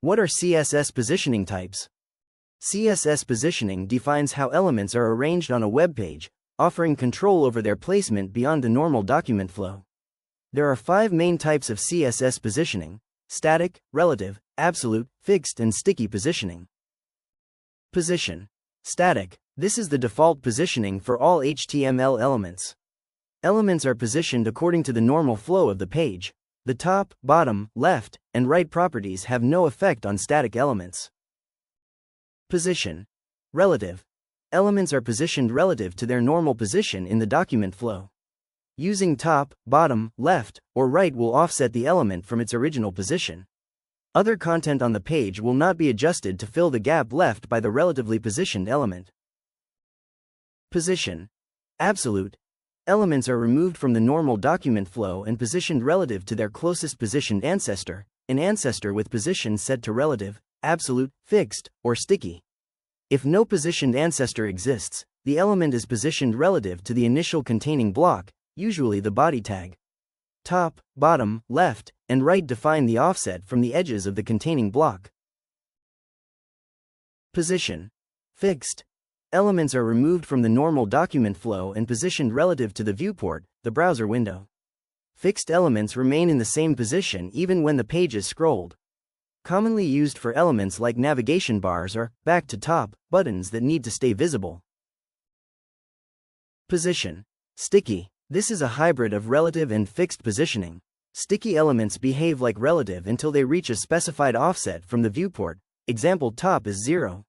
What are CSS positioning types? CSS positioning defines how elements are arranged on a web page, offering control over their placement beyond the normal document flow. There are 5 main types of CSS positioning: static, relative, absolute, fixed, and sticky positioning. Position. Static. This is the default positioning for all HTML elements. Elements are positioned according to the normal flow of the page. The top, bottom, left, and right properties have no effect on static elements. Position. Relative. Elements are positioned relative to their normal position in the document flow. Using top, bottom, left, or right will offset the element from its original position. Other content on the page will not be adjusted to fill the gap left by the relatively positioned element. Position. Absolute. Elements are removed from the normal document flow and positioned relative to their closest positioned ancestor, an ancestor with position set to relative, absolute, fixed, or sticky. If no positioned ancestor exists, the element is positioned relative to the initial containing block, usually the body tag. Top, bottom, left, and right define the offset from the edges of the containing block. Position. Fixed. Elements are removed from the normal document flow and positioned relative to the viewport, the browser window. Fixed elements remain in the same position even when the page is scrolled. Commonly used for elements like navigation bars or back to top buttons that need to stay visible. Position. Sticky. This is a hybrid of relative and fixed positioning. Sticky elements behave like relative until they reach a specified offset from the viewport. Example: top is 0.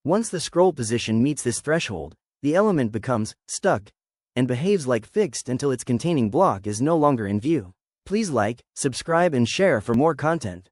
Once the scroll position meets this threshold, the element becomes stuck and behaves like fixed until its containing block is no longer in view. Please like, subscribe, and share for more content.